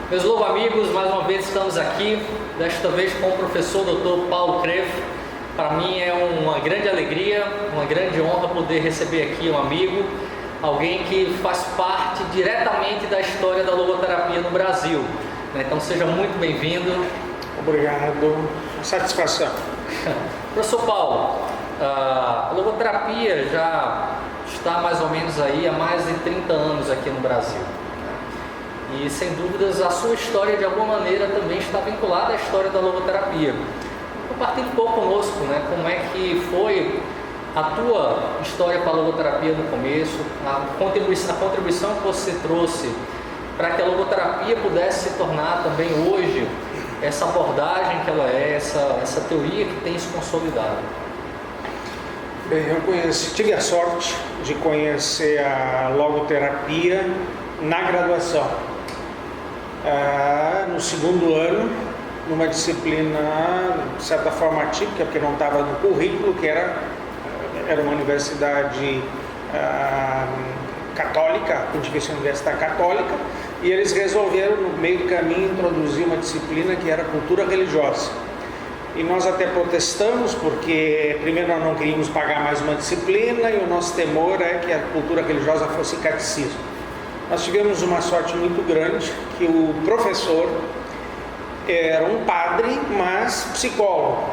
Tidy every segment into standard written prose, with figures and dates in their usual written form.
Meus loucos amigos, mais uma vez estamos aqui, desta vez com o professor Dr. Paulo Kreff. Para mim é uma grande alegria, uma grande honra poder receber aqui um amigo, alguém que faz parte diretamente da história da logoterapia no Brasil. Então seja muito bem-vindo. Obrigado, satisfação. Professor Paulo, a logoterapia já está mais ou menos aí há mais de 30 anos aqui no Brasil. E sem dúvidas a sua história de alguma maneira também está vinculada à história da logoterapia. Compartilhe um pouco conosco, como é que foi a tua história com a logoterapia no começo, a contribuição que você trouxe para que a logoterapia pudesse se tornar também hoje essa abordagem que ela é, essa teoria que tem se consolidado. Bem, eu tive a sorte de conhecer a logoterapia na graduação. No segundo ano, numa disciplina, de certa forma, atípica, porque não estava no currículo, que era uma universidade católica, Pontifícia Universidade Católica, e eles resolveram, no meio do caminho, introduzir uma disciplina que era cultura religiosa. E nós até protestamos, porque primeiro nós não queríamos pagar mais uma disciplina, e o nosso temor é que a cultura religiosa fosse catecismo. Nós tivemos uma sorte muito grande, que o professor era um padre, mas psicólogo.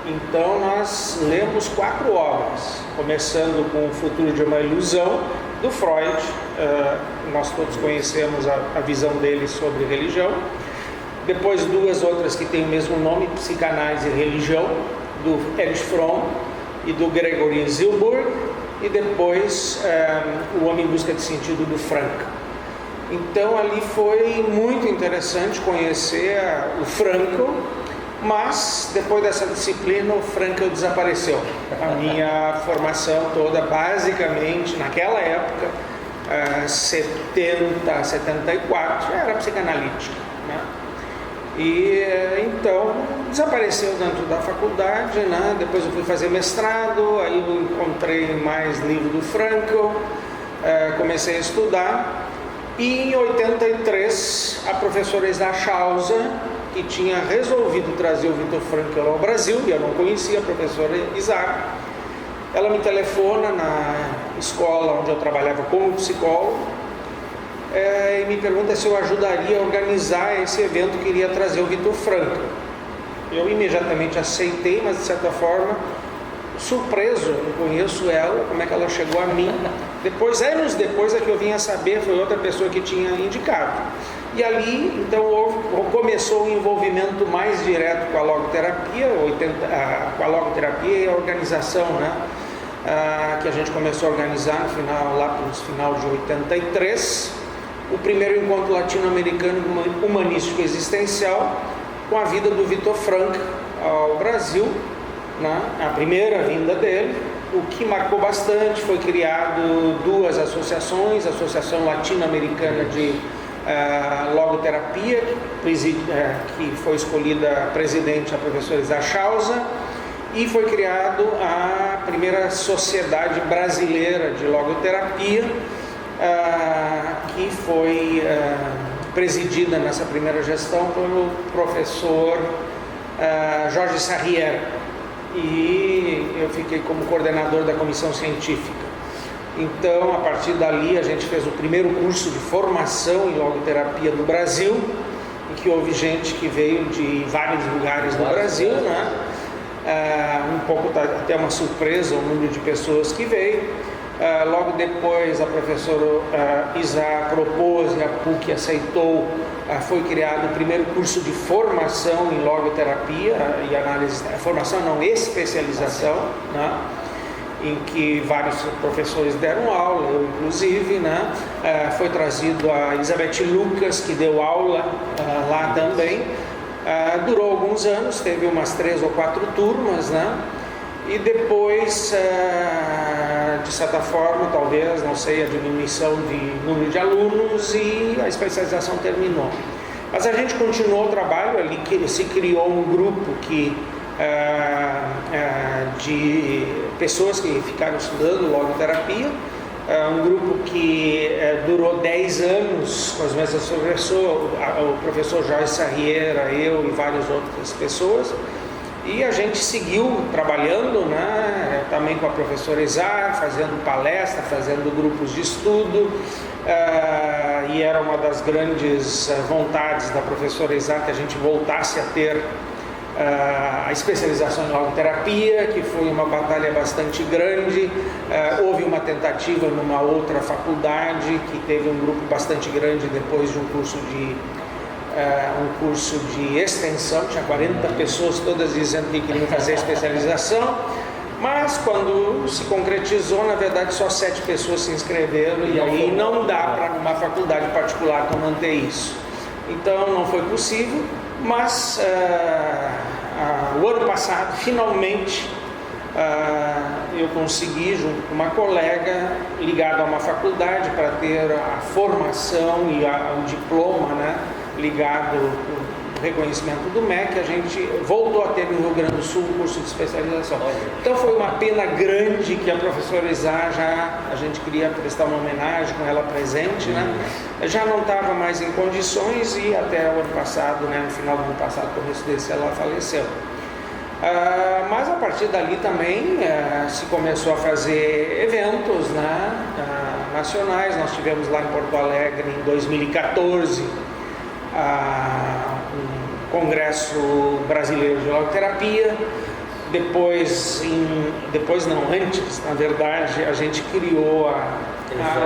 Então nós lemos 4 obras, começando com O Futuro de uma Ilusão, do Freud. Nós todos conhecemos a visão dele sobre religião. Depois 2 outras que têm o mesmo nome, Psicanálise e Religião, do Erich Fromm e do Gregory Zilberg. E depois O Homem em Busca de Sentido, do Frankl. Então ali foi muito interessante conhecer o Frankl, mas depois dessa disciplina o Frankl desapareceu. A minha formação toda, basicamente, naquela época, 70, 74, era psicanalítica, E então desapareceu dentro da faculdade, Depois eu fui fazer mestrado, aí eu encontrei mais livro do Frankl, comecei a estudar. E em 83, a professora Isa Schauser, que tinha resolvido trazer o Viktor Frankl ao Brasil, e eu não conhecia a professora Isa, ela me telefona na escola onde eu trabalhava como psicólogo, e me pergunta se eu ajudaria a organizar esse evento que iria trazer o Viktor Frankl. Eu imediatamente aceitei, mas de certa forma, surpreso, eu não conheço ela, como é que ela chegou a mim. Depois, anos depois, é que eu vim a saber, foi outra pessoa que tinha indicado. E ali, então, começou um envolvimento mais direto com a logoterapia, com a logoterapia e a organização, que a gente começou a organizar lá no final de 83, o primeiro encontro latino-americano humanístico existencial com a vida do Viktor Frankl ao Brasil, a primeira vinda dele. O que marcou bastante foi criado 2 associações, a Associação Latino-Americana de Logoterapia, que foi escolhida presidente a professora Isa Schauser, e foi criado a primeira Sociedade Brasileira de Logoterapia, que foi presidida nessa primeira gestão pelo professor Jorge Sarrier. E eu fiquei como coordenador da comissão científica. Então, a partir dali, a gente fez o primeiro curso de formação em logoterapia no Brasil, em que houve gente que veio de vários lugares do Brasil, um pouco até uma surpresa o número de pessoas que veio. Logo depois, a professora Isa propôs e a PUC aceitou. Foi criado o primeiro curso de formação em logoterapia e análise, formação não, especialização, em que vários professores deram aula, eu inclusive, foi trazido a Elizabeth Lucas, que deu aula lá também. Durou alguns anos, teve umas 3 ou 4 turmas, e depois, de certa forma, talvez, não sei, a diminuição de número de alunos, e a especialização terminou. Mas a gente continuou o trabalho ali, que se criou um grupo de pessoas que ficaram estudando logoterapia, um grupo que durou 10 anos com as mesmas professores, o professor Joyce Sarriera, eu e várias outras pessoas. E a gente seguiu trabalhando, né, também com a professora Izar, fazendo palestra, fazendo grupos de estudo, e era uma das grandes vontades da professora Izar que a gente voltasse a ter a especialização em logoterapia, que foi uma batalha bastante grande. Houve uma tentativa numa outra faculdade, que teve um grupo bastante grande depois de um curso de extensão, tinha 40 pessoas, todas dizendo que queriam fazer especialização, mas quando se concretizou, na verdade só 7 pessoas se inscreveram, e aí não dá para uma faculdade particular manter isso. Então não foi possível, mas o ano passado, finalmente, eu consegui, junto com uma colega ligada a uma faculdade, para ter a formação e o diploma, né, ligado ao reconhecimento do MEC, a gente voltou a ter no Rio Grande do Sul um curso de especialização. Então foi uma pena grande que a professora Izar, a gente queria prestar uma homenagem com ela presente, né? Já não estava mais em condições, e até o ano passado, né, no final do ano passado, começo desse, ela faleceu. Mas a partir dali também se começou a fazer eventos, né, nacionais. Nós tivemos lá em Porto Alegre em 2014 um Congresso Brasileiro de Logoterapia. Antes, na verdade, a gente criou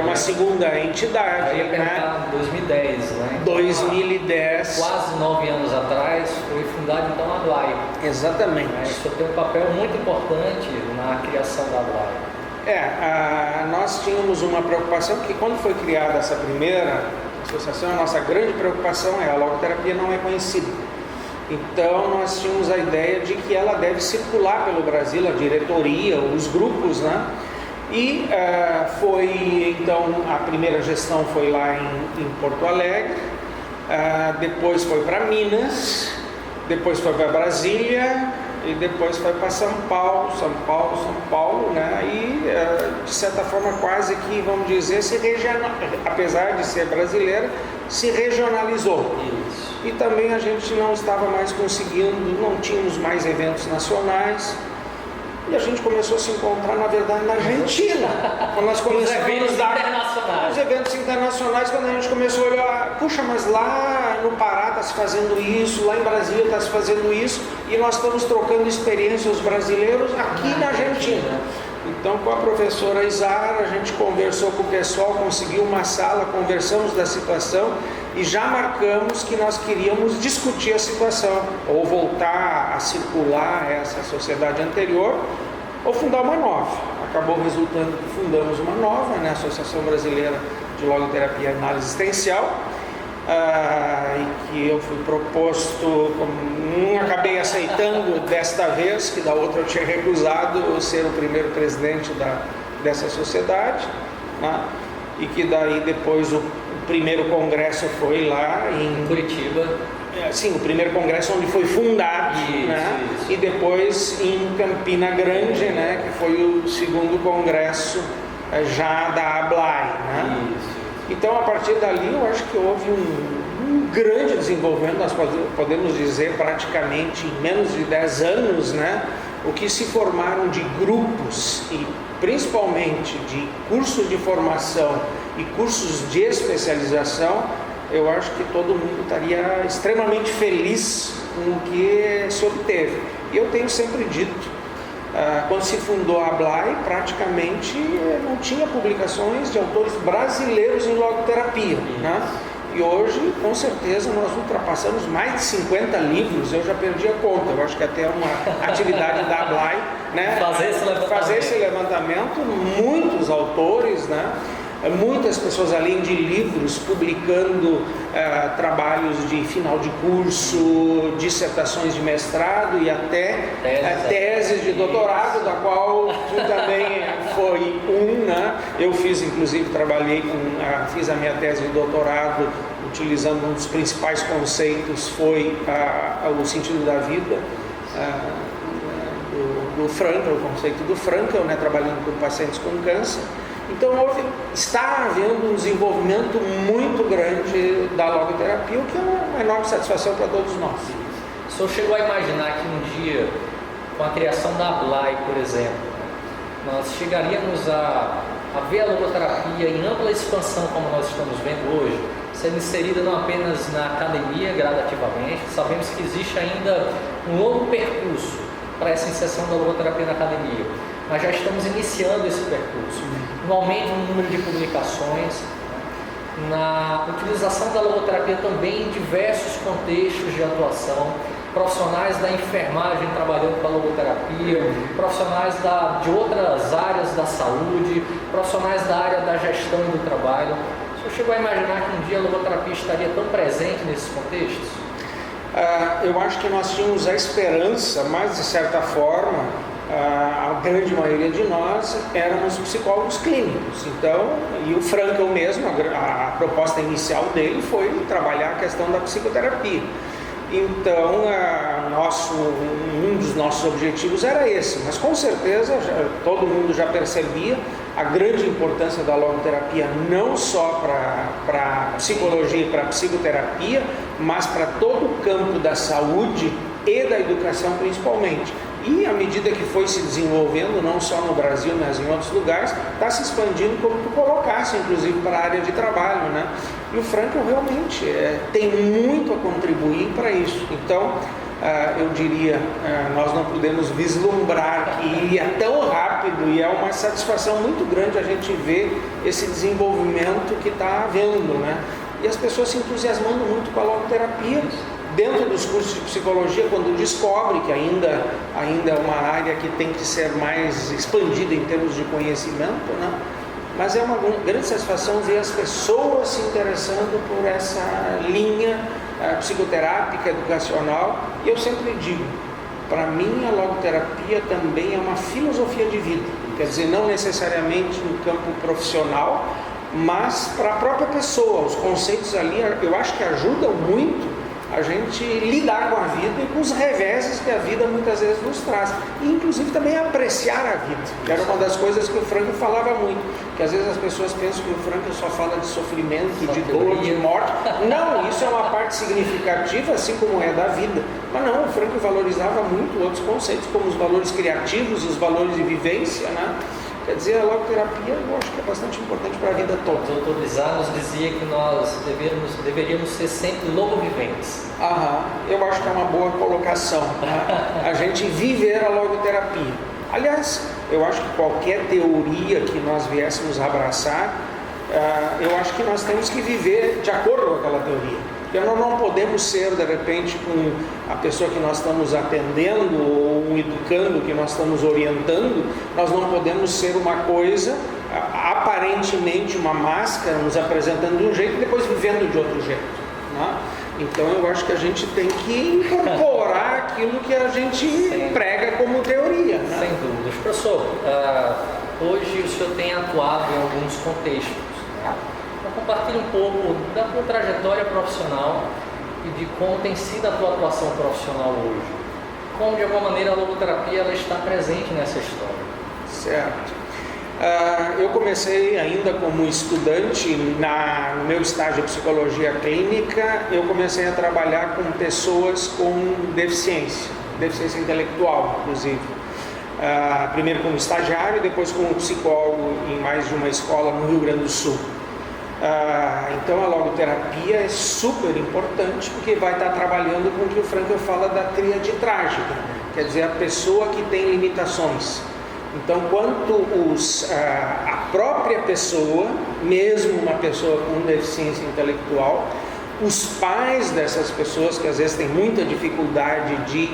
uma segunda entidade. Aí né? 2010, né? 2010. Quase 9 anos atrás, foi fundado então a ABLAI. Exatamente. Isso tem um papel muito importante na criação da ABLAI. Nós tínhamos uma preocupação, que quando foi criada essa primeira associação, a nossa grande preocupação a logoterapia não é conhecida. Então nós tínhamos a ideia de que ela deve circular pelo Brasil, a diretoria, os grupos, né? E então a primeira gestão foi lá em Porto Alegre, depois foi para Minas, depois foi para Brasília e depois foi para São Paulo, né? E de certa forma quase que, vamos dizer, apesar de ser brasileira, se regionalizou. Isso. E também a gente não estava mais conseguindo, não tínhamos mais eventos nacionais. E a gente começou a se encontrar, na verdade, na Argentina. Quando nós começamos os eventos internacionais, quando a gente começou a olhar, puxa, mas lá no Pará está se fazendo isso, lá em Brasília está se fazendo isso, e nós estamos trocando experiências, os brasileiros, aqui na Argentina. Então, com a professora Izar, a gente conversou com o pessoal, conseguiu uma sala, conversamos da situação e já marcamos que nós queríamos discutir a situação, ou voltar a circular essa sociedade anterior, ou fundar uma nova. Acabou resultando que fundamos uma nova, né, Associação Brasileira de Logoterapia e Análise Existencial, e que eu fui proposto, não acabei aceitando desta vez, que da outra eu tinha recusado ser o primeiro presidente dessa sociedade, né? E que daí depois o primeiro congresso foi lá em Curitiba. Sim, o primeiro congresso onde foi fundado, né? Isso. E depois em Campina Grande, né? Que foi o segundo congresso já da ABLAI, né? Isso. Então, a partir dali, eu acho que houve um grande desenvolvimento, nós podemos dizer praticamente em menos de 10 anos, né? O que se formaram de grupos e principalmente de cursos de formação e cursos de especialização. Eu acho que todo mundo estaria extremamente feliz com o que se obteve. E eu tenho sempre dito, quando se fundou a ABLAI, praticamente não tinha publicações de autores brasileiros em logoterapia, né? E hoje, com certeza, nós ultrapassamos mais de 50 livros, eu já perdi a conta. Eu acho que até uma atividade da ABLAI, né? Fazer esse levantamento, muitos autores, né? Muitas pessoas, além de livros, publicando trabalhos de final de curso, dissertações de mestrado e até teses de doutorado, da qual tu também foi né? Eu fiz, inclusive, fiz a minha tese de doutorado utilizando um dos principais conceitos, foi o sentido da vida, do Frankl, o conceito do Frankl, né? Trabalhando com pacientes com câncer. Então está havendo um desenvolvimento muito grande da logoterapia, o que é uma enorme satisfação para todos nós. O senhor chegou a imaginar que um dia, com a criação da ABLAI, por exemplo, nós chegaríamos a ver a logoterapia em ampla expansão como nós estamos vendo hoje, sendo inserida não apenas na academia gradativamente? Sabemos que existe ainda um longo percurso para essa inserção da logoterapia na academia, mas já estamos iniciando esse percurso, no aumento no número de publicações, na utilização da logoterapia também em diversos contextos de atuação, profissionais da enfermagem trabalhando com a logoterapia, profissionais de outras áreas da saúde, profissionais da área da gestão e do trabalho. O senhor chegou a imaginar que um dia a logoterapia estaria tão presente nesses contextos? Eu acho que nós tínhamos a esperança, mas de certa forma, a grande maioria de nós éramos psicólogos clínicos. Então, e o Frankl mesmo, a proposta inicial dele foi trabalhar a questão da psicoterapia. Então, um dos nossos objetivos era esse, mas com certeza todo mundo já percebia a grande importância da logoterapia, não só para a psicologia e para a psicoterapia, mas para todo o campo da saúde e da educação principalmente. E à medida que foi se desenvolvendo, não só no Brasil, mas em outros lugares, está se expandindo, como tu colocasse, inclusive para a área de trabalho, né? E o Frankl realmente tem muito a contribuir para isso. Então, eu diria, nós não podemos vislumbrar que iria tão rápido, e é uma satisfação muito grande a gente ver esse desenvolvimento que está havendo, né? E as pessoas se entusiasmando muito com a logoterapia, dentro dos cursos de psicologia, quando descobre que ainda é uma área que tem que ser mais expandida em termos de conhecimento, né? Mas é uma grande satisfação ver as pessoas se interessando por essa linha psicoterápica, educacional. E eu sempre digo, para mim a logoterapia também é uma filosofia de vida, quer dizer, não necessariamente no campo profissional, mas para a própria pessoa. Os conceitos ali, eu acho que ajudam muito a gente lidar com a vida e com os reveses que a vida muitas vezes nos traz. E inclusive também apreciar a vida, que era uma das coisas que o Frankl falava muito, que às vezes as pessoas pensam que o Frankl só fala de sofrimento, de dor, de morte. Não, isso é uma parte significativa, assim como é da vida. Mas não, o Frankl valorizava muito outros conceitos, como os valores criativos, os valores de vivência, né? Quer dizer, a logoterapia eu acho que é bastante importante para a vida toda. O Dr. Bizarro nos dizia que nós deveríamos ser sempre logoviventes. Eu acho que é uma boa colocação, né? A gente viver a logoterapia. Aliás, eu acho que qualquer teoria que nós viéssemos abraçar, eu acho que nós temos que viver de acordo com aquela teoria. Porque nós não podemos ser, de repente, com a pessoa que nós estamos atendendo ou um educando que nós estamos orientando, nós não podemos ser uma coisa, aparentemente uma máscara, nos apresentando de um jeito e depois vivendo de outro jeito, né? Então eu acho que a gente tem que incorporar aquilo que a gente prega como teoria, né? Sem dúvidas. Professor, hoje o senhor tem atuado em alguns contextos, né? Compartilhe um pouco da tua trajetória profissional e de como tem sido a tua atuação profissional hoje. Como, de alguma maneira, a logoterapia ela está presente nessa história. Certo. Eu comecei ainda como estudante, no meu estágio de psicologia clínica, eu comecei a trabalhar com pessoas com deficiência intelectual, inclusive. Primeiro como estagiário, depois como psicólogo em mais de uma escola no Rio Grande do Sul. Então a logoterapia é super importante porque vai estar trabalhando com o que o Frankl fala da tríade trágica, quer dizer, a pessoa que tem limitações. Então, quanto a própria pessoa, mesmo uma pessoa com deficiência intelectual, os pais dessas pessoas que às vezes têm muita dificuldade de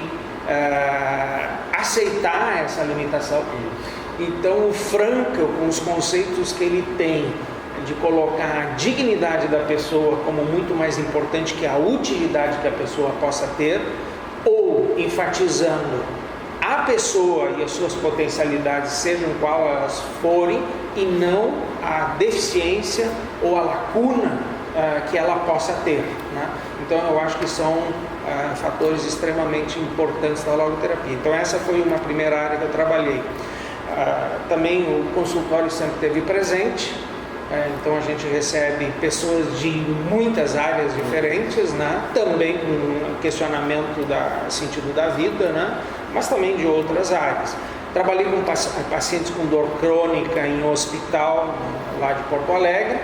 aceitar essa limitação. Então o Frankl, com os conceitos que ele tem de colocar a dignidade da pessoa como muito mais importante que a utilidade que a pessoa possa ter, ou enfatizando a pessoa e as suas potencialidades, sejam qual elas forem, e não a deficiência ou a lacuna que ela possa ter, né? Então eu acho que são fatores extremamente importantes da logoterapia. Então essa foi uma primeira área que eu trabalhei. também o consultório sempre esteve presente, então a gente recebe pessoas de muitas áreas diferentes, né? Também com questionamento do sentido da vida, né? Mas também de outras áreas. Trabalhei com pacientes com dor crônica em hospital lá de Porto Alegre.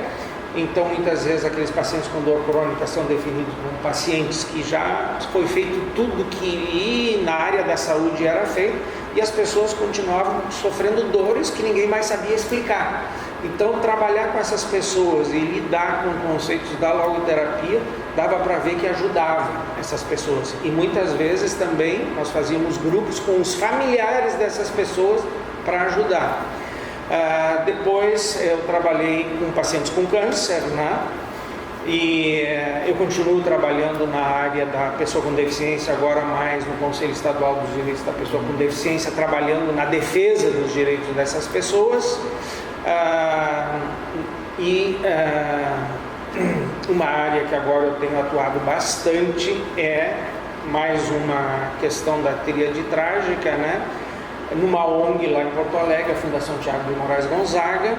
Então, muitas vezes, aqueles pacientes com dor crônica são definidos como pacientes que já foi feito tudo que na área da saúde era feito e as pessoas continuavam sofrendo dores que ninguém mais sabia explicar. Então, trabalhar com essas pessoas e lidar com conceitos da logoterapia dava para ver que ajudava essas pessoas. E muitas vezes também nós fazíamos grupos com os familiares dessas pessoas para ajudar. Depois eu trabalhei com pacientes com câncer, né? E eu continuo trabalhando na área da pessoa com deficiência, agora mais no Conselho Estadual dos Direitos da Pessoa com Deficiência, trabalhando na defesa dos direitos dessas pessoas. Uma área que agora eu tenho atuado bastante é mais uma questão da tríade trágica, né? Numa ONG lá em Porto Alegre, a Fundação Tiago de Moraes Gonzaga,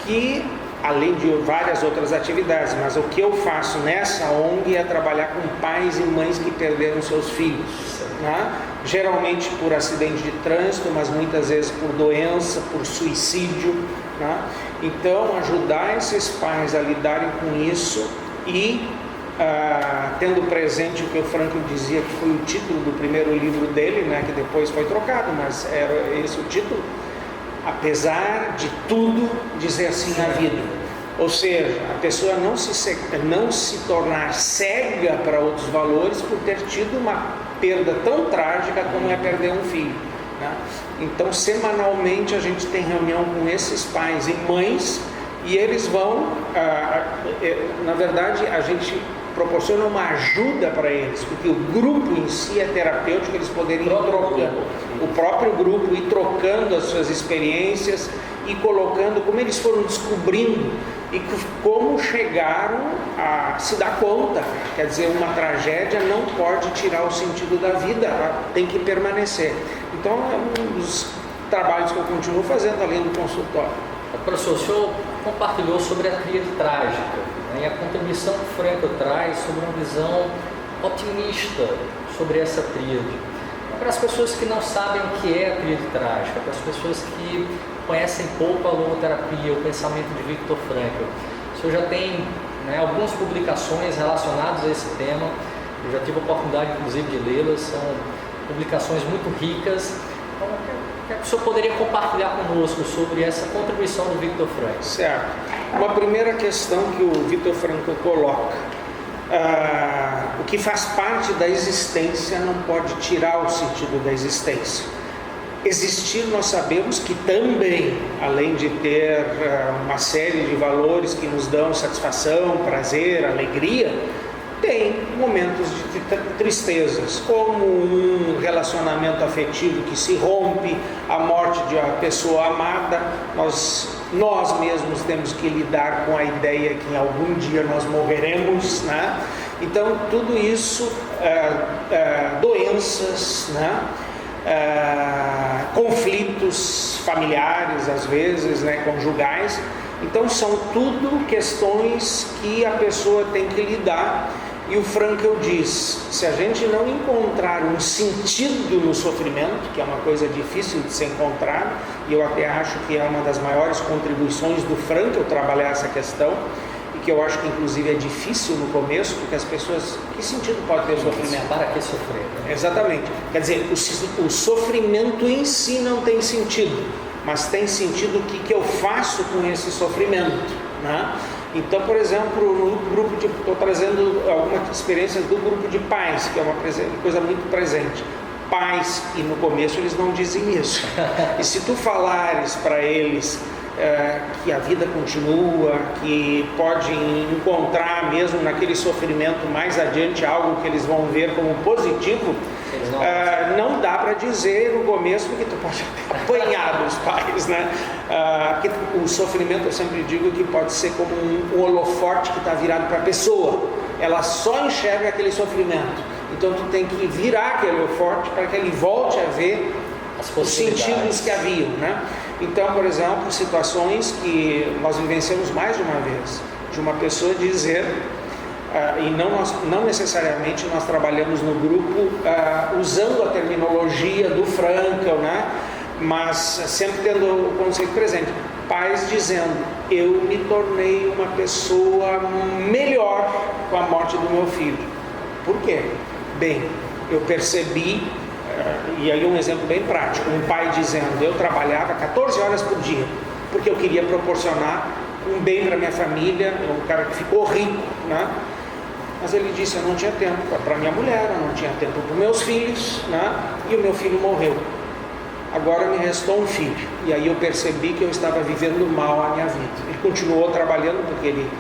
que além de várias outras atividades, mas o que eu faço nessa ONG é trabalhar com pais e mães que perderam seus filhos, né? Geralmente por acidente de trânsito, mas muitas vezes por doença, por suicídio, né? Então ajudar esses pais a lidarem com isso e tendo presente o que o Frankl dizia que foi o título do primeiro livro dele, né, que depois foi trocado, mas era esse o título, apesar de tudo, dizer assim a vida. Ou seja, a pessoa não se tornar cega para outros valores por ter tido uma perda tão trágica como é perder um filho, né? Então, semanalmente a gente tem reunião com esses pais e mães e eles vão, na verdade, a gente proporciona uma ajuda para eles, porque o grupo em si é terapêutico, eles poderiam ir trocando, o próprio grupo ir trocando as suas experiências e colocando como eles foram descobrindo e como chegaram a se dar conta. Quer dizer, uma tragédia não pode tirar o sentido da vida, ela tem que permanecer. Então é um dos trabalhos que eu continuo fazendo além do consultório. Professor, o senhor compartilhou sobre a tríade trágica, né, e a contribuição que o Frankl traz sobre uma visão otimista sobre essa tríade. Para as pessoas que não sabem o que é a tríade trágica, para as pessoas que conhecem pouco a logoterapia, o pensamento de Viktor Frankl, o senhor já tem, né, algumas publicações relacionadas a esse tema, eu já tive a oportunidade inclusive de lê-las, são publicações muito ricas. Então, o senhor poderia compartilhar conosco sobre essa contribuição do Viktor Frankl? Certo. Uma primeira questão que o Viktor Frankl coloca, o que faz parte da existência não pode tirar o sentido da existência. Existir, nós sabemos que também, além de ter uma série de valores que nos dão satisfação, prazer, alegria, tem momentos de tristezas, como um relacionamento afetivo que se rompe, a morte de uma pessoa amada. Nós mesmos temos que lidar com a ideia que em algum dia nós morreremos, né? Então tudo isso, doenças, né? Conflitos familiares, às vezes, né? Conjugais. Então são tudo questões que a pessoa tem que lidar. E o Frankl diz, se a gente não encontrar um sentido no sofrimento, que é uma coisa difícil de ser encontrada, e eu até acho que é uma das maiores contribuições do Frankl trabalhar essa questão, e que eu acho que inclusive é difícil no começo, porque as pessoas, que sentido pode ter o sofrimento? Para que sofrer? Né? Exatamente. Quer dizer, o sofrimento em si não tem sentido, mas tem sentido o que eu faço com esse sofrimento, né? Então, por exemplo, no grupo estou trazendo algumas experiências do grupo de pais, que é uma coisa muito presente. Pais, e no começo eles não dizem isso. E se tu falares para eles que a vida continua, que pode encontrar mesmo naquele sofrimento mais adiante algo que eles vão ver como positivo, não dá para dizer no começo, porque tu pode apanhar dos pais, né? Que o sofrimento, eu sempre digo que pode ser como um holofote que está virado para a pessoa, ela só enxerga aquele sofrimento, então tu tem que virar aquele holofote para que ele volte a ver os sentidos que haviam, né? Então, por exemplo, situações que nós vivenciamos mais de uma vez, de uma pessoa dizer, e não necessariamente nós trabalhamos no grupo usando a terminologia do Frankl, né? Mas sempre tendo o conceito presente, pais dizendo, eu me tornei uma pessoa melhor com a morte do meu filho. Por quê? Bem, eu percebi, e aí um exemplo bem prático, um pai dizendo, eu trabalhava 14 horas por dia, porque eu queria proporcionar um bem para minha família, um cara que ficou rico, né? Mas ele disse, eu não tinha tempo para minha mulher, eu não tinha tempo para meus filhos, né? E o meu filho morreu. Agora me restou um filho. E aí eu percebi que eu estava vivendo mal a minha vida. Ele continuou trabalhando, porque ele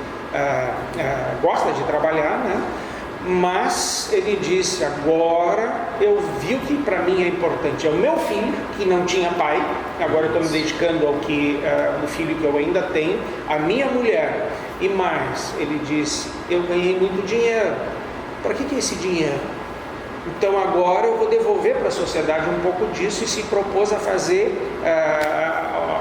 gosta de trabalhar, né? Mas ele disse, agora eu vi o que para mim é importante. É o meu filho, que não tinha pai. Agora eu estou me dedicando ao filho que eu ainda tenho. A minha mulher. E mais, ele disse, eu ganhei muito dinheiro. Para que é esse dinheiro? Então agora eu vou devolver para a sociedade um pouco disso, e se propôs a fazer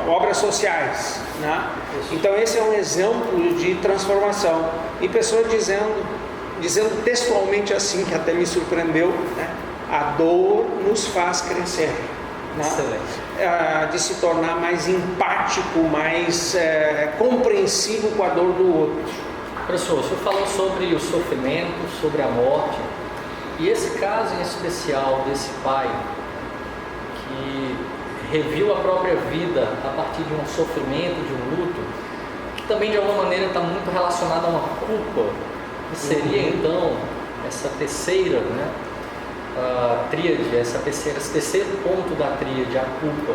obras sociais, né? Então esse é um exemplo de transformação. E pessoa dizendo textualmente assim, que até me surpreendeu, né? A dor nos faz crescer, né? De se tornar mais empático, mais compreensivo com a dor do outro. Professor, o senhor falou sobre o sofrimento, sobre a morte. E esse caso em especial desse pai que reviu a própria vida a partir de um sofrimento, de um luto, que também de alguma maneira está muito relacionado a uma culpa, que seria então essa terceira, né, tríade, esse terceiro ponto da tríade, a culpa.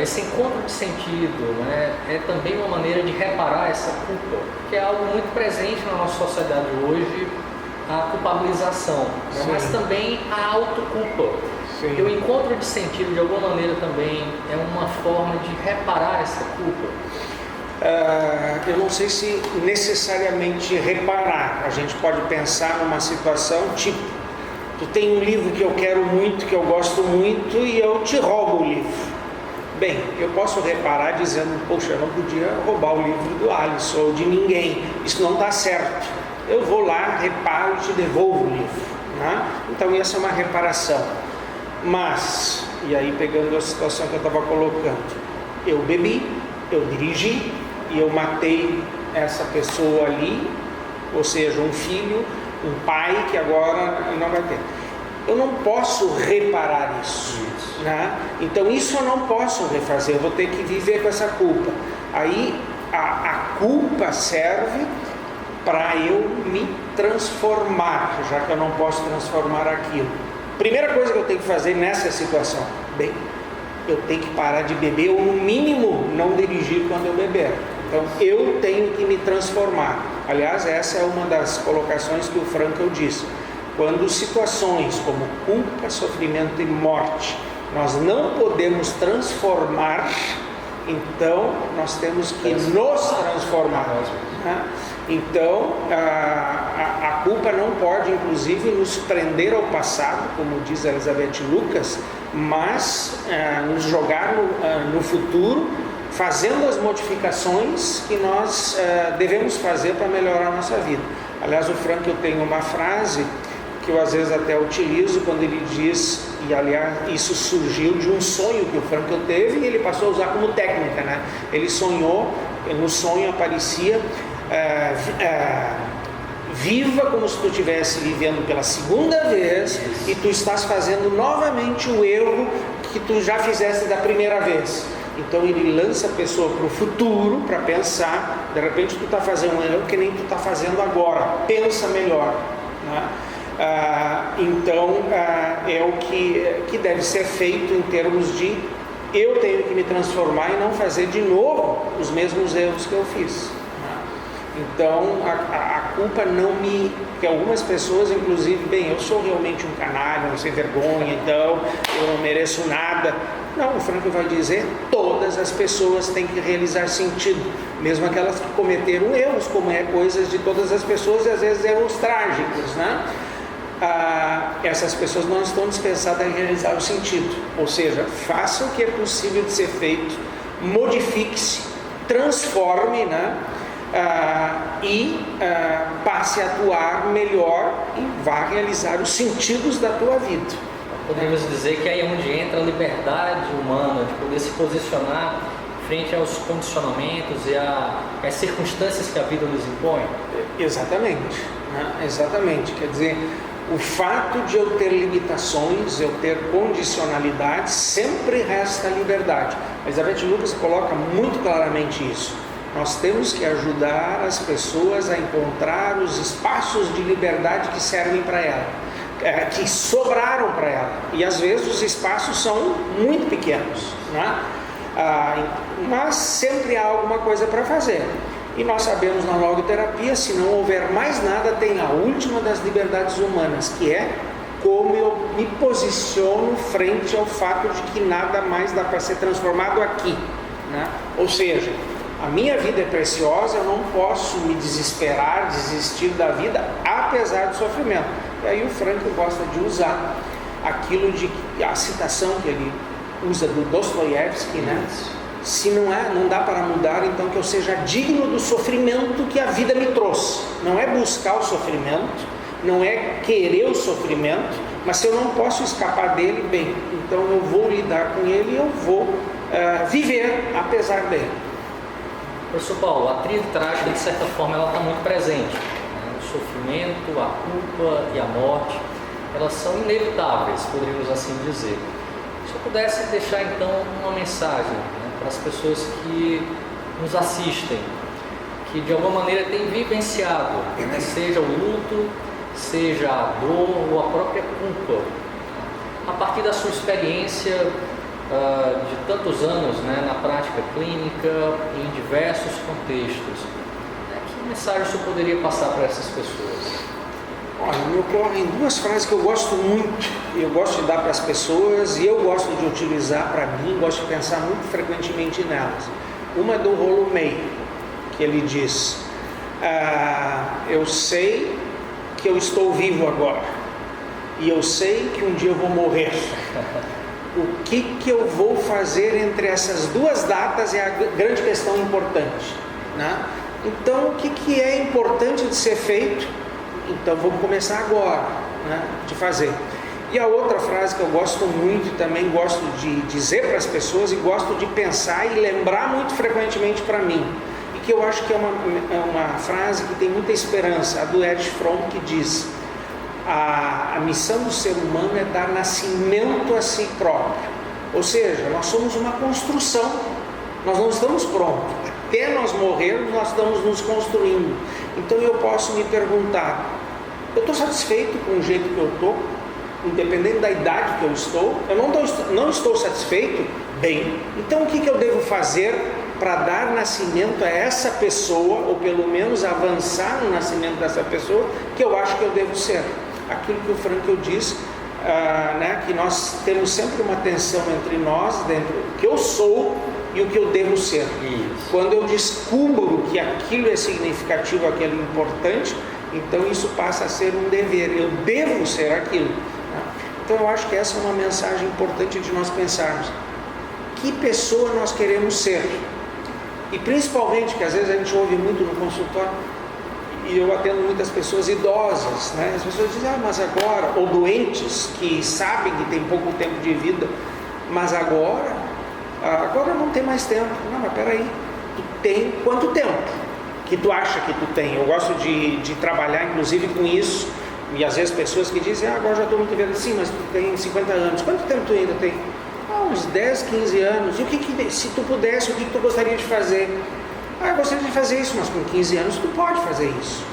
Esse encontro de sentido, né, é também uma maneira de reparar essa culpa, que é algo muito presente na nossa sociedade hoje, a culpabilização, né? Mas também a autoculpa. E o encontro de sentido, de alguma maneira, também é uma forma de reparar essa culpa. Eu não sei se necessariamente reparar. A gente pode pensar numa situação tipo, tu tem um livro que eu quero muito, que eu gosto muito, e eu te roubo o livro. Bem, eu posso reparar dizendo, poxa, eu não podia roubar o livro do Alisson ou de ninguém, isso não está certo. Eu vou lá, reparo e te devolvo o livro, né? Então essa é uma reparação. Mas, e aí pegando a situação que eu estava colocando, eu bebi, eu dirigi e eu matei essa pessoa ali, ou seja, um filho, um pai que agora não vai ter. Eu não posso reparar isso, né? Então isso eu não posso refazer, eu vou ter que viver com essa culpa. Aí a culpa serve para eu me transformar, já que eu não posso transformar aquilo. Primeira coisa que eu tenho que fazer nessa situação, bem, eu tenho que parar de beber, ou no mínimo não dirigir quando eu beber. Então eu tenho que me transformar. Aliás, essa é uma das colocações que o Frankl disse. Quando situações como culpa, sofrimento e morte, nós não podemos transformar, então nós temos que nos transformar, né? Então a culpa não pode inclusive nos prender ao passado, como diz Elizabeth Lucas, mas nos jogar no futuro, fazendo as modificações que nós devemos fazer para melhorar a nossa vida. Aliás, o Frankl tem uma frase que eu às vezes até utilizo quando ele diz, e aliás isso surgiu de um sonho que o Frankl teve e ele passou a usar como técnica, né? Ele sonhou, no sonho aparecia viva como se tu estivesse vivendo pela segunda vez e tu estás fazendo novamente o erro que tu já fizeste da primeira vez. Então ele lança a pessoa para o futuro para pensar, de repente tu está fazendo um erro que nem tu está fazendo agora, pensa melhor, né? Então é o que deve ser feito em termos de eu tenho que me transformar e não fazer de novo os mesmos erros que eu fiz, né? Então a culpa não me... Porque algumas pessoas inclusive, bem, eu sou realmente um canalha, um sem vergonha, então eu não mereço nada. Não, o Frankl vai dizer, todas as pessoas têm que realizar sentido, mesmo aquelas que cometeram erros, como coisas de todas as pessoas e às vezes erros trágicos, né? essas pessoas não estão dispensadas a realizar o sentido. Ou seja, faça o que é possível de ser feito, modifique-se, transforme, né? Passe a atuar melhor e vá realizar os sentidos da tua vida. Podemos dizer que aí é onde entra a liberdade humana de poder se posicionar frente aos condicionamentos e às circunstâncias que a vida nos impõe? Exatamente, né? Exatamente. Quer dizer, o fato de eu ter limitações, eu ter condicionalidades, sempre resta liberdade. A Elizabeth Lucas coloca muito claramente isso. Nós temos que ajudar as pessoas a encontrar os espaços de liberdade que servem para ela, que sobraram para ela. E às vezes os espaços são muito pequenos, né? Mas sempre há alguma coisa para fazer. E nós sabemos na logoterapia, se não houver mais nada, tem a última das liberdades humanas, que é como eu me posiciono frente ao fato de que nada mais dá para ser transformado aqui, né? Ou seja, a minha vida é preciosa, eu não posso me desesperar, desistir da vida, apesar do sofrimento. E aí o Frankl gosta de usar aquilo a citação que ele usa do Dostoiévski, né? Se não dá para mudar, então que eu seja digno do sofrimento que a vida me trouxe. Não é buscar o sofrimento, não é querer o sofrimento, mas se eu não posso escapar dele, bem, então eu vou lidar com ele e eu vou viver apesar dele. Professor Paulo, a tríade trágica, de certa forma, ela está muito presente, né? O sofrimento, a culpa e a morte, elas são inevitáveis, poderíamos assim dizer. Se eu pudesse deixar, então, uma mensagem, né, para as pessoas que nos assistem, que de alguma maneira têm vivenciado, né, seja o luto, seja a dor ou a própria culpa, a partir da sua experiência de tantos anos, né, na prática clínica, em diversos contextos, né, que mensagem o senhor poderia passar para essas pessoas? Olha, me ocorrem duas frases que eu gosto muito, eu gosto de dar para as pessoas e eu gosto de utilizar para mim, gosto de pensar muito frequentemente nelas. Uma é do Rollo May, que ele diz: eu sei que eu estou vivo agora e eu sei que um dia eu vou morrer. O que eu vou fazer entre essas duas datas é a grande questão importante, né? Então, o que é importante de ser feito? Então, vamos começar agora, né, de fazer. E a outra frase que eu gosto muito e também gosto de dizer para as pessoas e gosto de pensar e lembrar muito frequentemente para mim, e que eu acho que é uma frase que tem muita esperança, a do Erich Fromm, que diz: a missão do ser humano é dar nascimento a si próprio. Ou seja, nós somos uma construção, nós não estamos prontos. Até nós morrermos, nós estamos nos construindo. Então eu posso me perguntar: eu estou satisfeito com o jeito que eu estou? Independente da idade que eu estou? Eu não estou satisfeito? Bem, então o que eu devo fazer para dar nascimento a essa pessoa, ou pelo menos avançar no nascimento dessa pessoa que eu acho que eu devo ser? Aquilo que o Frankl diz, né, que nós temos sempre uma tensão entre nós, dentro do que eu sou e o que eu devo ser. Isso. Quando eu descubro que aquilo é significativo, aquilo é importante, então isso passa a ser um dever, eu devo ser aquilo, né? Então eu acho que essa é uma mensagem importante de nós pensarmos: que pessoa nós queremos ser? E principalmente, que às vezes a gente ouve muito no consultório, e eu atendo muitas pessoas idosas, né? As pessoas dizem: mas agora, ou doentes que sabem que tem pouco tempo de vida, mas agora não tem mais tempo. Não, mas peraí, tu tem quanto tempo que tu acha que tu tem? Eu gosto de trabalhar inclusive com isso, e às vezes pessoas que dizem: agora já estou muito velho. Sim, mas tu tem 50 anos, quanto tempo tu ainda tem? Uns 10, 15 anos. E se tu pudesse, o que tu gostaria de fazer? Eu gostaria de fazer isso, mas com 15 anos tu pode fazer isso.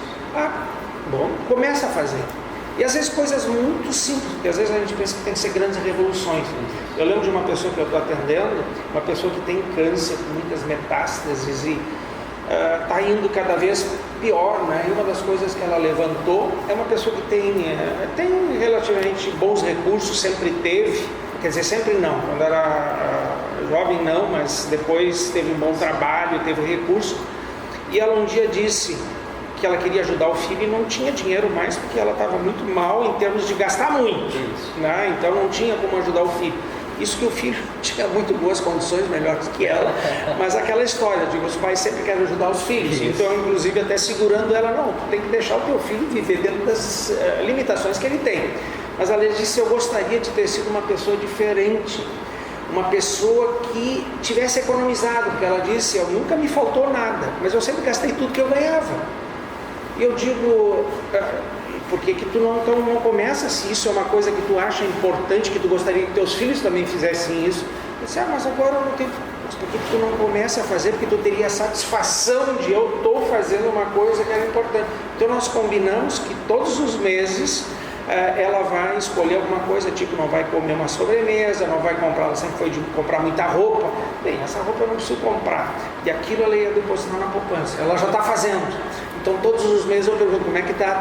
Bom, começa a fazer. E às vezes coisas muito simples, porque às vezes a gente pensa que tem que ser grandes revoluções. Eu lembro de uma pessoa que eu estou atendendo, uma pessoa que tem câncer, com muitas metástases, e está indo cada vez pior, né? E uma das coisas que ela levantou é uma pessoa que tem relativamente bons recursos, sempre teve, quer dizer, sempre não, quando era jovem não, mas depois teve um bom trabalho, teve recurso, e ela um dia disse que ela queria ajudar o filho e não tinha dinheiro mais, porque ela estava muito mal em termos de gastar muito, né? Então não tinha como ajudar o filho. Isso que o filho tinha muito boas condições, melhores que ela, mas aquela história de os pais sempre querem ajudar os filhos. Isso. Então, inclusive, até segurando ela, não, tu tem que deixar o teu filho viver dentro das limitações que ele tem. Mas ela disse, eu gostaria de ter sido uma pessoa diferente, uma pessoa que tivesse economizado, porque ela disse, eu nunca me faltou nada, mas eu sempre gastei tudo que eu ganhava. E eu digo, por que tu não começa, se isso é uma coisa que tu acha importante, que tu gostaria que teus filhos também fizessem isso? Eu disse, mas agora eu não tenho... Mas por que tu não começa a fazer? Porque tu teria a satisfação de eu estou fazendo uma coisa que era importante. Então nós combinamos que todos os meses ela vai escolher alguma coisa, tipo, não vai comer uma sobremesa, não vai comprar, ela sempre foi de comprar muita roupa. Bem, essa roupa eu não preciso comprar. E aquilo ela ia depositar na poupança. Ela já está fazendo. Então todos os meses eu pergunto, como é que está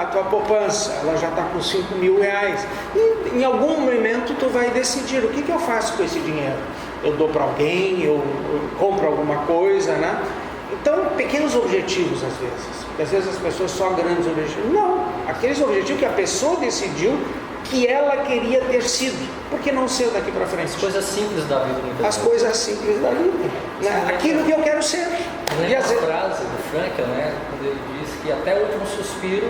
a tua poupança? Ela já está com 5 mil reais. E em algum momento tu vai decidir, o que eu faço com esse dinheiro? Eu dou para alguém, eu compro alguma coisa, né? Então, pequenos objetivos às vezes. Porque às vezes as pessoas só grandes objetivos. Não, aqueles objetivos que a pessoa decidiu que ela queria ter sido. Por que não ser daqui para frente? As coisas simples da vida. As coisas simples da vida. Né? Aquilo que eu quero ser. E a frase do Frankl, né, quando ele diz que até o último suspiro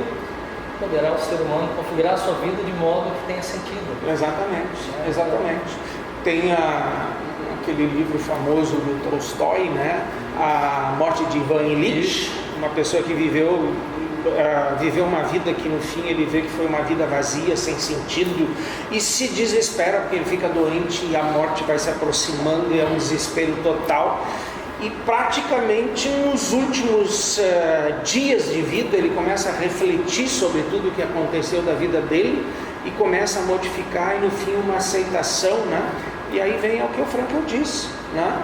poderá o ser humano configurar a sua vida de modo que tenha sentido. Exatamente, exatamente. Tem aquele livro famoso do Tolstói, né, A Morte de Ivan Ilitch, uma pessoa que viveu uma vida que no fim ele vê que foi uma vida vazia, sem sentido, e se desespera porque ele fica doente e a morte vai se aproximando e é um desespero total. E praticamente nos últimos dias de vida ele começa a refletir sobre tudo o que aconteceu da vida dele e começa a modificar e no fim uma aceitação, né? E aí vem o que o Frankl disse, né?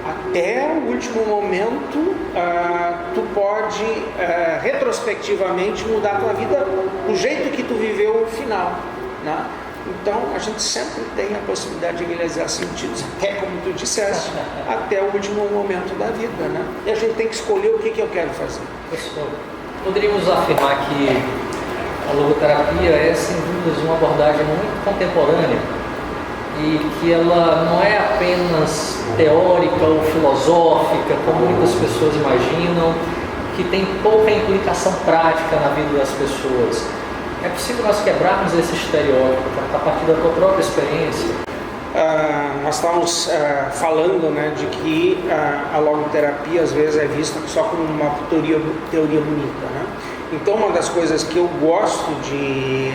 Até o último momento tu pode retrospectivamente mudar a tua vida do jeito que tu viveu o final, né? Então a gente sempre tem a possibilidade de realizar sentidos, até como tu disseste, até o último momento da vida, né? E a gente tem que escolher o que eu quero fazer. Professor, poderíamos afirmar que a logoterapia é sem dúvidas uma abordagem muito contemporânea e que ela não é apenas teórica ou filosófica, como muitas pessoas imaginam, que tem pouca implicação prática na vida das pessoas. É possível nós quebrarmos esse estereótipo a partir da tua própria experiência? Nós estamos falando, né, de que a logoterapia às vezes é vista só como uma teoria bonita, né? Então uma das coisas que eu gosto de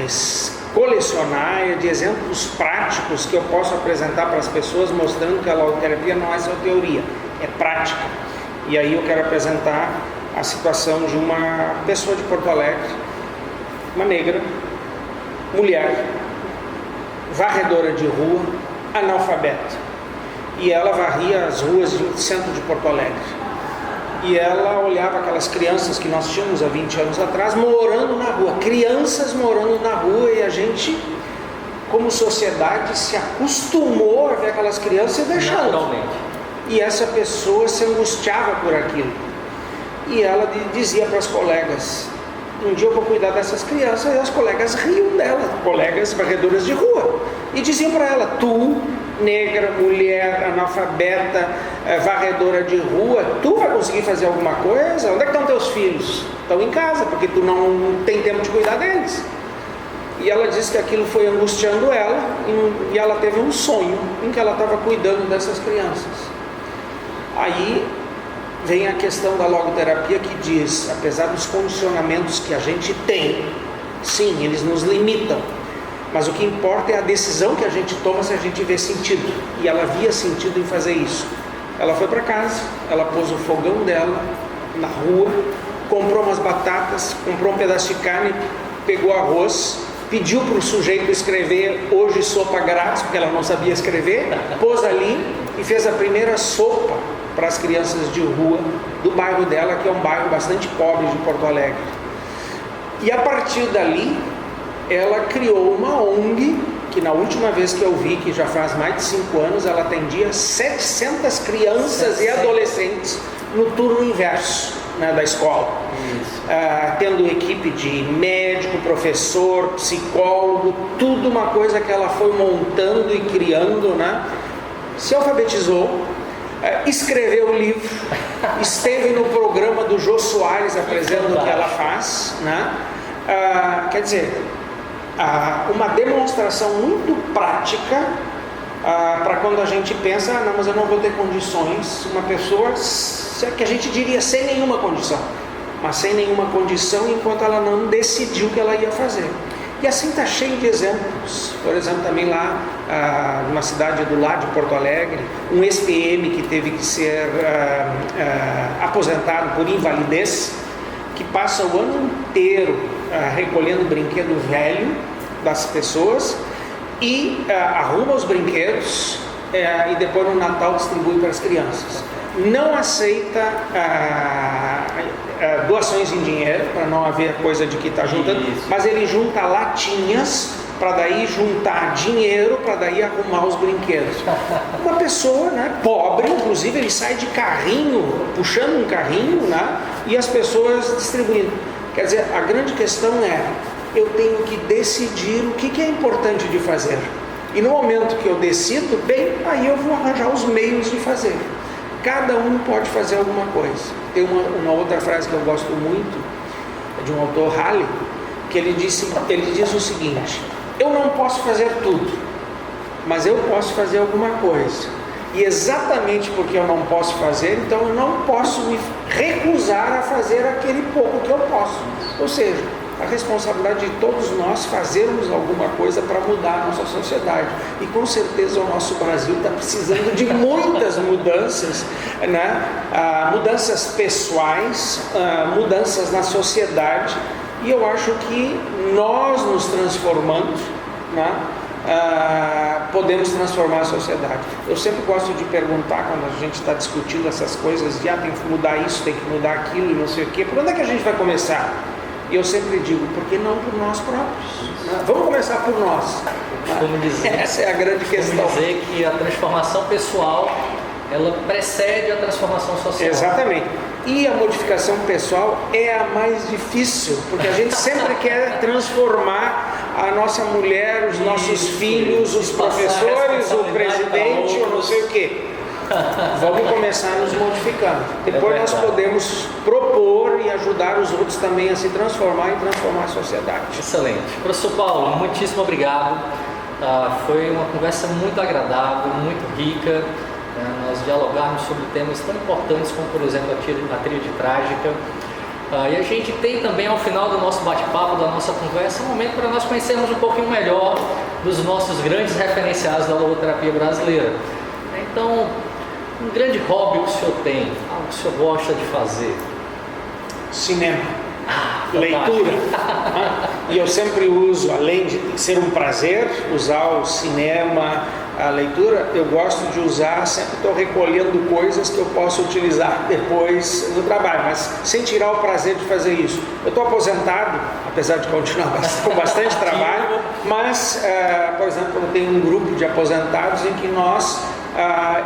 colecionar é de exemplos práticos que eu posso apresentar para as pessoas, mostrando que a logoterapia não é só teoria, é prática. E aí eu quero apresentar a situação de uma pessoa de Porto Alegre, uma negra, mulher, varredora de rua, analfabeta. E ela varria as ruas do centro de Porto Alegre. E ela olhava aquelas crianças que nós tínhamos há 20 anos atrás, morando na rua, crianças morando na rua, e a gente, como sociedade, se acostumou a ver aquelas crianças e deixando. E essa pessoa se angustiava por aquilo. E ela dizia para as colegas, um dia eu vou cuidar dessas crianças, e as colegas riam dela, colegas varredoras de rua, e diziam para ela, tu, negra, mulher, analfabeta, varredora de rua, tu vai conseguir fazer alguma coisa? Onde é que estão teus filhos? Estão em casa, porque tu não tem tempo de cuidar deles. E ela disse que aquilo foi angustiando ela, e ela teve um sonho em que ela estava cuidando dessas crianças. Aí vem a questão da logoterapia que diz, apesar dos condicionamentos que a gente tem, sim, eles nos limitam, mas o que importa é a decisão que a gente toma se a gente vê sentido. E ela via sentido em fazer isso. Ela foi para casa, ela pôs o fogão dela na rua, comprou umas batatas, comprou um pedaço de carne, pegou arroz, pediu para o sujeito escrever hoje sopa grátis, porque ela não sabia escrever, pôs ali e fez a primeira sopa para as crianças de rua do bairro dela, que é um bairro bastante pobre de Porto Alegre. E a partir dali, ela criou uma ONG, que na última vez que eu vi, que já faz mais de 5 anos, ela atendia 700 crianças e adolescentes no turno inverso. né, da escola. Tendo equipe de médico, professor, psicólogo, tudo uma coisa que ela foi montando e criando, né? Se alfabetizou, escreveu o livro, esteve no programa do Jô Soares apresentando o que ela faz, né? Quer dizer, uma demonstração muito prática para quando a gente pensa, não, mas eu não vou ter condições, uma pessoa que a gente diria sem nenhuma condição, mas sem nenhuma condição enquanto ela não decidiu o que ela ia fazer. E assim está cheio de exemplos. Por exemplo, também lá, numa cidade do lado de Porto Alegre, um ex-PM que teve que ser aposentado por invalidez, que passa o ano inteiro recolhendo brinquedo velho das pessoas e arruma os brinquedos e depois no Natal distribui para as crianças. Não aceita doações em dinheiro, para não haver coisa de que está juntando, mas ele junta latinhas para daí juntar dinheiro, para daí arrumar os brinquedos. Uma pessoa, né, pobre, inclusive ele sai de carrinho, puxando um carrinho, né, e as pessoas distribuindo. Quer dizer, a grande questão é, eu tenho que decidir o que é importante de fazer. E no momento que eu decido, bem, aí eu vou arranjar os meios de fazer. Cada um pode fazer alguma coisa. Tem uma outra frase que eu gosto muito, de um autor, Halley, que ele diz o seguinte: eu não posso fazer tudo, mas eu posso fazer alguma coisa. E exatamente porque eu não posso fazer, então eu não posso me recusar a fazer aquele pouco que eu posso. Ou seja, a responsabilidade de todos nós fazermos alguma coisa para mudar a nossa sociedade. E com certeza o nosso Brasil está precisando de muitas mudanças, né? Mudanças pessoais, mudanças na sociedade. E eu acho que nós nos transformando, né? Podemos transformar a sociedade. Eu sempre gosto de perguntar, quando a gente está discutindo essas coisas, tem que mudar isso, tem que mudar aquilo e não sei o quê. Por onde é que a gente vai começar? E eu sempre digo, por que não por nós próprios? Né? Vamos começar por nós. Essa é a grande questão. Vamos dizer que a transformação pessoal, ela precede a transformação social. Exatamente. E a modificação pessoal é a mais difícil, porque a gente sempre quer transformar a nossa mulher, os nossos filhos, os professores, o presidente, ou não sei o quê. Vamos começar nos modificando. Depois nós podemos propor e ajudar os outros também a se transformar e transformar a sociedade. Excelente. Professor Paulo, muitíssimo obrigado. Foi uma conversa muito agradável, muito rica. Nós dialogarmos sobre temas tão importantes como, por exemplo, a tríade trágica. E a gente tem também, ao final do nosso bate-papo, da nossa conversa, um momento para nós conhecermos um pouquinho melhor dos nossos grandes referenciais da logoterapia brasileira. Então, um grande hobby que o senhor tem, algo que o senhor gosta de fazer? Cinema, leitura. E eu sempre uso, além de ser um prazer, usar o cinema, a leitura, eu gosto de usar, sempre estou recolhendo coisas que eu posso utilizar depois no trabalho, mas sem tirar o prazer de fazer isso. Eu estou aposentado, apesar de continuar com bastante trabalho, mas, por exemplo, eu tenho um grupo de aposentados em que nós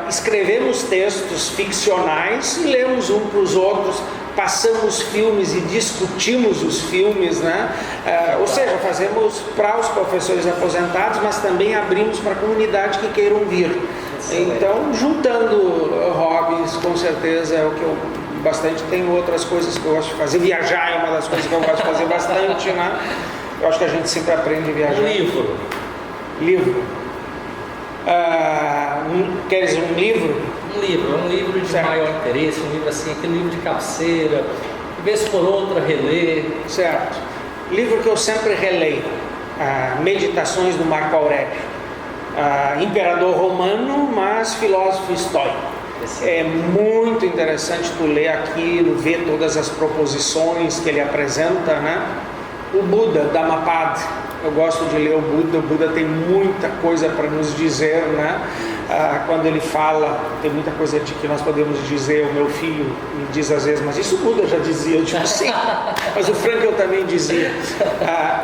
escrevemos textos ficcionais e lemos um para os outros, passamos filmes e discutimos os filmes, né? Ou seja, fazemos para os professores aposentados, mas também abrimos para a comunidade que queiram vir. Então, juntando hobbies, com certeza é o que eu bastante. Tenho outras coisas que eu gosto de fazer. Viajar é uma das coisas que eu gosto de fazer bastante, né? Eu acho que a gente sempre aprende a viajar. Um livro. Livro. Quer dizer, um livro? Um livro de maior interesse, um livro assim, aquele livro de cabeceira, vez por outra reler. Certo. Livro que eu sempre releio, Meditações do Marco Aurélio. Imperador romano, mas filósofo estoico. É muito interessante tu ler aquilo, ver todas as proposições que ele apresenta, né? O Buda, Dhammapada. Eu gosto de ler o Buda tem muita coisa para nos dizer, né? Quando ele fala, tem muita coisa de que nós podemos dizer. O meu filho me diz às vezes, mas isso o Buda já dizia. Eu digo, sim, mas o Frankl também dizia.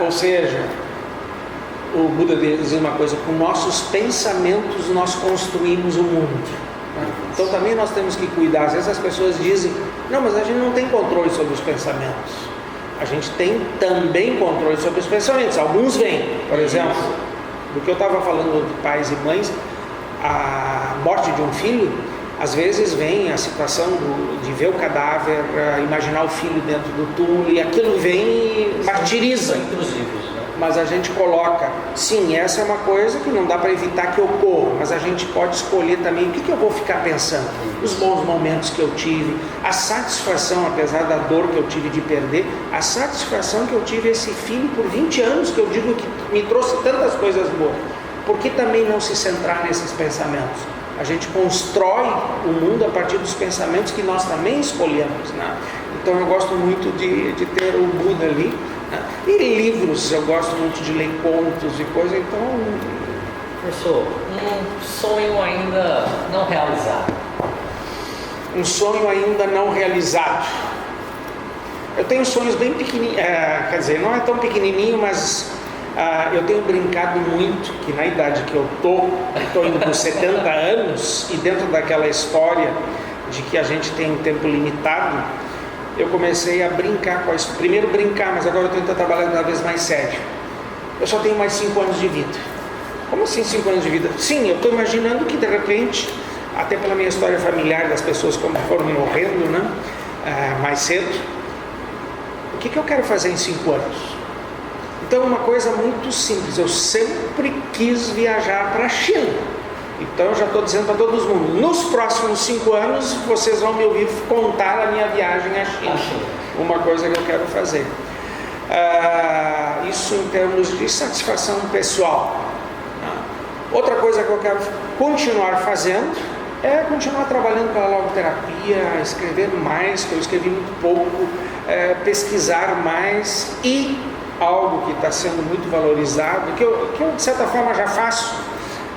Ou seja, o Buda diz uma coisa: com nossos pensamentos nós construímos o mundo. Né? Então também nós temos que cuidar. Às vezes as pessoas dizem, não, mas a gente não tem controle sobre os pensamentos. A gente tem também controle sobre os pensamentos. Alguns vêm, por exemplo, do que eu estava falando de pais e mães, a morte de um filho, às vezes vem a situação de ver o cadáver, imaginar o filho dentro do túmulo, e aquilo vem e martiriza. São intrusivos, né? Mas a gente coloca, sim, essa é uma coisa que não dá para evitar que ocorra, mas a gente pode escolher também o que eu vou ficar pensando, os bons momentos que eu tive, a satisfação, apesar da dor que eu tive de perder, a satisfação que eu tive esse filho por 20 anos, que eu digo que me trouxe tantas coisas boas. Por que também não se centrar nesses pensamentos? A gente constrói o mundo a partir dos pensamentos que nós também escolhemos, né? Então eu gosto muito de ter o Buda ali, né? E livros, eu gosto muito de ler contos e coisa, então... Professor, um sonho ainda não realizado. Um sonho ainda não realizado. Eu tenho sonhos bem pequenininhos, quer dizer, não é tão pequenininho, mas... eu tenho brincado muito que na idade que eu estou indo por 70 anos, e dentro daquela história de que a gente tem um tempo limitado, eu comecei a brincar com isso. Primeiro brincar, mas agora eu estou tentando trabalhar cada vez mais sério. Eu só tenho mais 5 anos de vida. Como assim 5 anos de vida? Sim, eu estou imaginando que de repente, até pela minha história familiar, das pessoas como foram morrendo, né, mais cedo, o que eu quero fazer em 5 anos? Então, uma coisa muito simples, eu sempre quis viajar para a China. Então, eu já estou dizendo para todo mundo, nos próximos 5 anos, vocês vão me ouvir contar a minha viagem à China. Uma coisa que eu quero fazer. Isso em termos de satisfação pessoal. Outra coisa que eu quero continuar fazendo é continuar trabalhando pela logoterapia, escrever mais, que eu escrevi muito pouco, pesquisar mais e... algo que está sendo muito valorizado, que eu de certa forma já faço,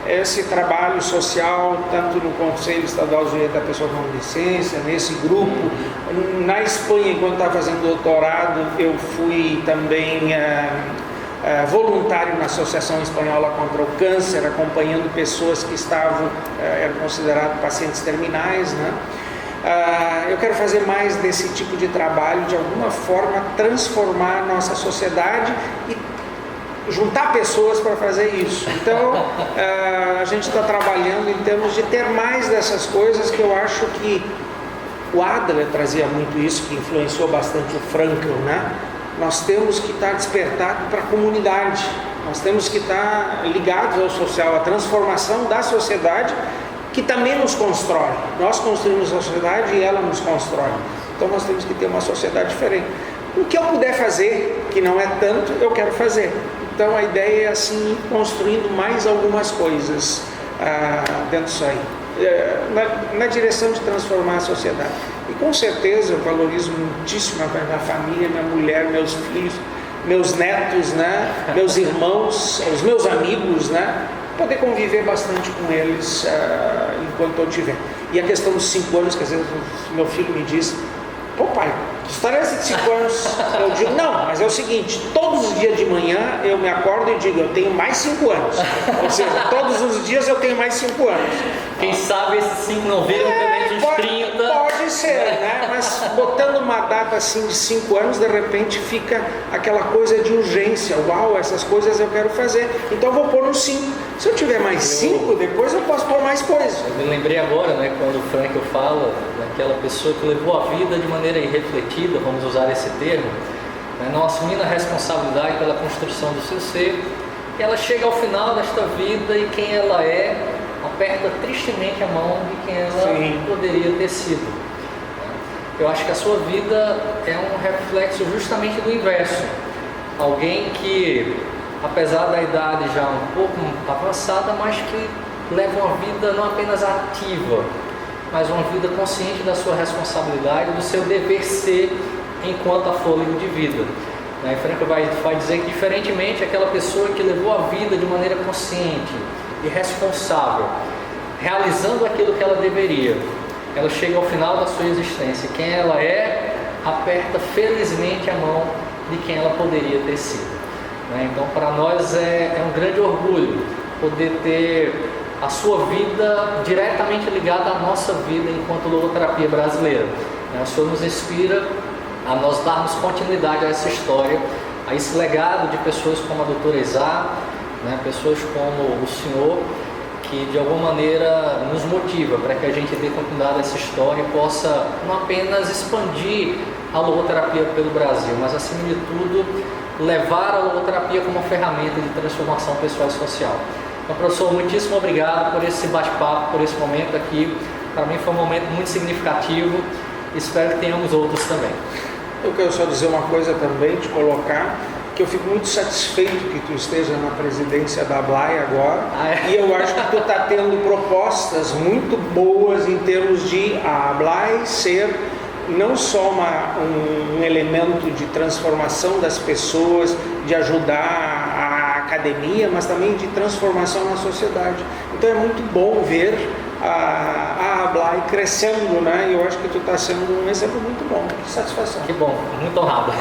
esse trabalho social, tanto no Conselho Estadual de Direito da Pessoa com Deficiência, nesse grupo. Na Espanha, enquanto estava fazendo doutorado, eu fui também voluntário na Associação Espanhola contra o Câncer, acompanhando pessoas que eram consideradas pacientes terminais, né? Eu quero fazer mais desse tipo de trabalho, de alguma forma transformar a nossa sociedade e juntar pessoas para fazer isso. Então, a gente está trabalhando em termos de ter mais dessas coisas, que eu acho que o Adler trazia muito isso, que influenciou bastante o Frankl, né? Nós temos que estar despertados para a comunidade, nós temos que estar ligados ao social, à transformação da sociedade, que também nos constrói. Nós construímos a sociedade e ela nos constrói. Então nós temos que ter uma sociedade diferente. O que eu puder fazer, que não é tanto, eu quero fazer. Então a ideia é assim, construindo mais algumas coisas dentro disso aí, na direção de transformar a sociedade. E com certeza eu valorizo muitíssimo a minha família, minha mulher, meus filhos, meus netos, né? Meus irmãos, os meus amigos, né? Poder conviver bastante com eles enquanto eu tiver. E a questão dos 5 anos, que às vezes meu filho me diz, pô pai, que história é essa de 5 anos? Eu digo, não, mas é o seguinte, todos os dias de manhã eu me acordo e digo, eu tenho mais 5 anos. Ou seja, todos os dias eu tenho mais 5 anos. Quem sabe esses 5 não viram também uns 30. Pode ser, né? Mas botando uma data assim de 5 anos, de repente fica aquela coisa de urgência. Uau, essas coisas eu quero fazer. Então eu vou pôr no 5. Se eu tiver mais 5, depois eu posso pôr mais coisas. Eu me lembrei agora, né, quando o Frankl fala daquela pessoa que levou a vida de maneira irrefletida, vamos usar esse termo, né, não assumindo a responsabilidade pela construção do seu ser, e ela chega ao final desta vida e quem ela é aperta tristemente a mão de quem ela poderia ter sido. Eu acho que a sua vida é um reflexo justamente do inverso. Alguém que, apesar da idade já um pouco avançada, mas que leva uma vida não apenas ativa, mas uma vida consciente da sua responsabilidade, do seu dever ser enquanto a fôlego de vida. Frankl vai dizer que, diferentemente, aquela pessoa que levou a vida de maneira consciente e responsável, realizando aquilo que ela deveria, ela chega ao final da sua existência. Quem ela é, aperta felizmente a mão de quem ela poderia ter sido. Então, para nós é um grande orgulho poder ter a sua vida diretamente ligada à nossa vida enquanto logoterapia brasileira. O Senhor nos inspira a nós darmos continuidade a essa história, a esse legado de pessoas como a doutora Isa, pessoas como o Senhor, que de alguma maneira nos motiva para que a gente dê continuidade a essa história e possa não apenas expandir a logoterapia pelo Brasil, mas acima de tudo levar a logoterapia como uma ferramenta de transformação pessoal e social. Então, professor, muitíssimo obrigado por esse bate-papo, por esse momento aqui. Para mim foi um momento muito significativo. Espero que tenhamos outros também. Eu quero só dizer uma coisa também, te colocar, que eu fico muito satisfeito que tu esteja na presidência da ABLAI agora. E eu acho que tu está tendo propostas muito boas em termos de a ABLAI ser não só um elemento de transformação das pessoas, de ajudar a academia, mas também de transformação na sociedade. Então é muito bom ver a ABLAI crescendo, né? E eu acho que tu está sendo um exemplo muito bom. Que satisfação. Que bom, muito honrado.